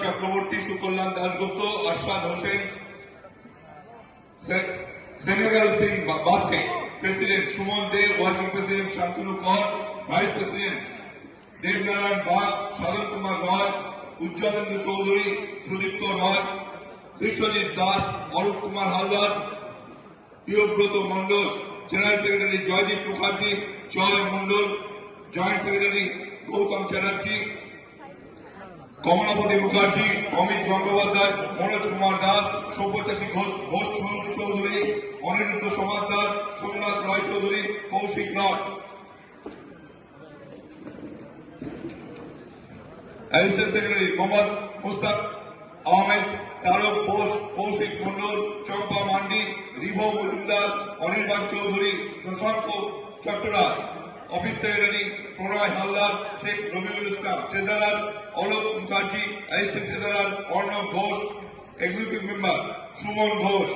Chakraborty, Sukalyan Dasgupta, Arshad Hossain, Senegal Singh বাস্কে, president Suman দে, working president Shantanu কর, vice president Debnarayan bug, সাধন কুমার রয়, উজ্জ্বলেন্দ্র চৌধুরী, সুদীপ্ত রয়, Biswajit Das, Arup Kumar Haldar, Priyabrata Mondal, general secretary Joydeep Mukherjee, জয় Mondal, joint secretary Gautam Chatterjee, Kamalapati Mukherjee, Amit Gangopadhyay, Manoj Kumar Das, Sabyasachi Ghosh Chowdhury, Aniruddha Samaddar, Somnath রায় চৌধুরী, কৌশিক রায়। Additional secretary Mohammad Mustaq Ahmed, Tarak Ghosh, Kaushik Mondal, চম্পা mandi, Ribhab Majumdar, Anirban Chowdhury, Shashanka Chattaraj. Office secretary Pranay Haldar, Sheikh Rabiul Islam, treasurer Alok Mukherjee, assistant treasurer Arnab Ghosh, executive member Suman Ghosh,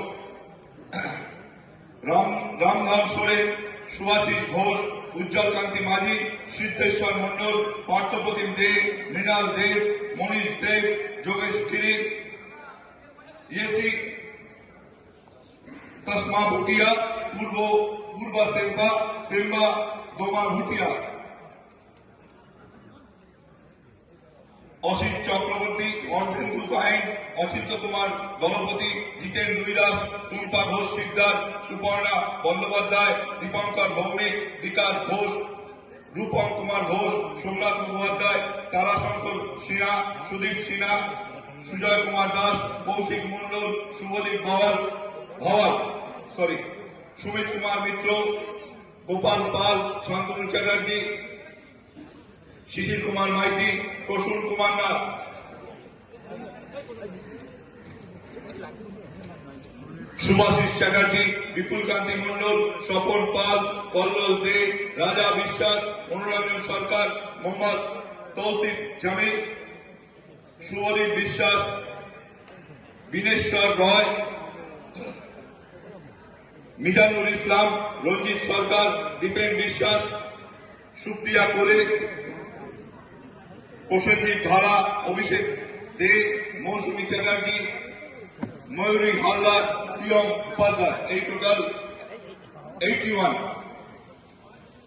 Ramdhan Soren, Subhashis Ghosh, Ujjwal Kanti Majhi, Siddheswar Mondal, Parthapratim De, Mrinal Deb, Manish Deb, Yogesh Giri, Yesi Tasma Bhutia, Purba Sempa, Pemba Doma Bhutia. Asit Chakraborty, Ardhendu Pain, Achinta Kumar Dalapati, Jiten Ruidas, Tumpa Ghosh Sikdar, Suparna Bandyopadhyay, Dipankar Bhowmik, Bikash Ghosh, Rupam Kumar Ghosh, Somnath Mukhopadhyay, Tarashankar Sinha, Sudip Sinha, Sujoy Kumar Das, Kaushik Mondal, Subhadip Sumit Kumar মিত্র, গোপাল পাল, শান্তনু চ্যাটার্জি, শিশির কুমার মাইতি, প্রসূন কুমার নাথ। সুভাষিস চ্যাটার্জি, বিপুল কান্তি মন্ডল, স্বপন পাল, কল্লোল দে, রাজা বিশ্বাস, মনোরঞ্জন সরকার, মোহাম্মদ তৌসিফ জামিল, শুভদীপ বিশ্বাস, বিনেশ্বর রয়, মিজানুর ইসলাম, রঞ্জিত সরকার, দীপেন বিশ্বাস, সুপ্রিয়া কোলে, প্রসেনজিৎ ধারা, অভিষেক দে, মৌসুমী চ্যাটার্জি, ময়ূরী হালদার, প্রিয়ম উপাধ্যায়। এই টোটাল 81।